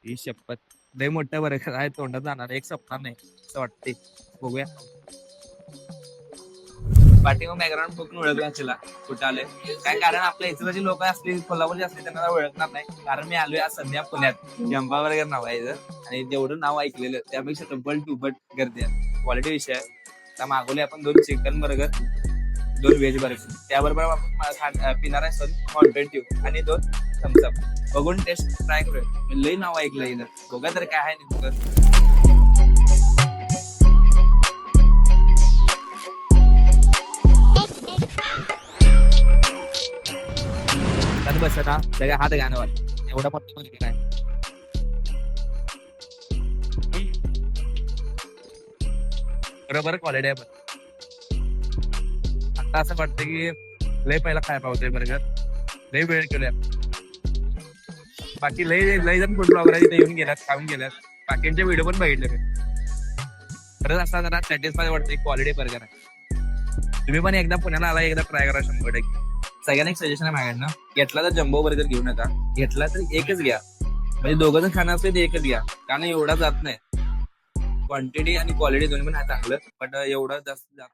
ही शपथ लय मोठ्या बरं आहे तोंडात जाणार एक सपना नाही असं वाटते. बघूया. पाठीमा बॅकग्राऊंड बघून ओळखला तिला कुठं आले काय, कारण आपल्या इथं जी लोक असली कोल्हापूरची असली त्यांना ओळखणार नाही. कारण मी आलोय आज सध्या पुण्यात जंबा बर्गर नाव आहे इथं. आणि जेवढं नाव ऐकलेलं त्यापेक्षा डबल टुबट गर्दी आहे. क्वालिटी विषय आहे. त्या मागवले आपण 2 चिकन बर्गर, 2 व्हेज बर्गर, त्याबरोबर आपण पिणार आहे सर माउंटेन ड्यू आणि 2 थम्सअप. बघून टेस्ट ट्राय करूया. लई नाव ऐकलं इथं. बघा तर काय आहे नेमकं. बस ना सगळ्या हात गाण्यावर एवढा मोठा बर्गर आहे. बरोबर क्वालिटी आहे. आता असं वाटतं की लय पहिला काय पावतोय बर्गर. लय वेळ केलोय. बाकी लय लय जण फूड ब्लॉगर तिथे येऊन गेल्यात, खाऊन गेल्यात. बाकींचे व्हिडिओ पण बघितले मी. खरंच असा जरा सॅटिस्फाय वाटते. क्वालिटी बर्गर आहे. तुम्ही पण एकदा पुण्याला आला एकदा ट्राय करा 100%. सगळ्यांना एक सजेशन आहे माझ्याकडनं. घेतला तर जम्बो बर्गर घेऊ नका. घेतला तर एकच घ्या. म्हणजे दोघं जण खाणार असले तर एकच घ्या. कारण एवढा जात नाही. क्वांटिटी आणि क्वालिटी दोन्ही पण आहे चांगलं, पण एवढं जास्त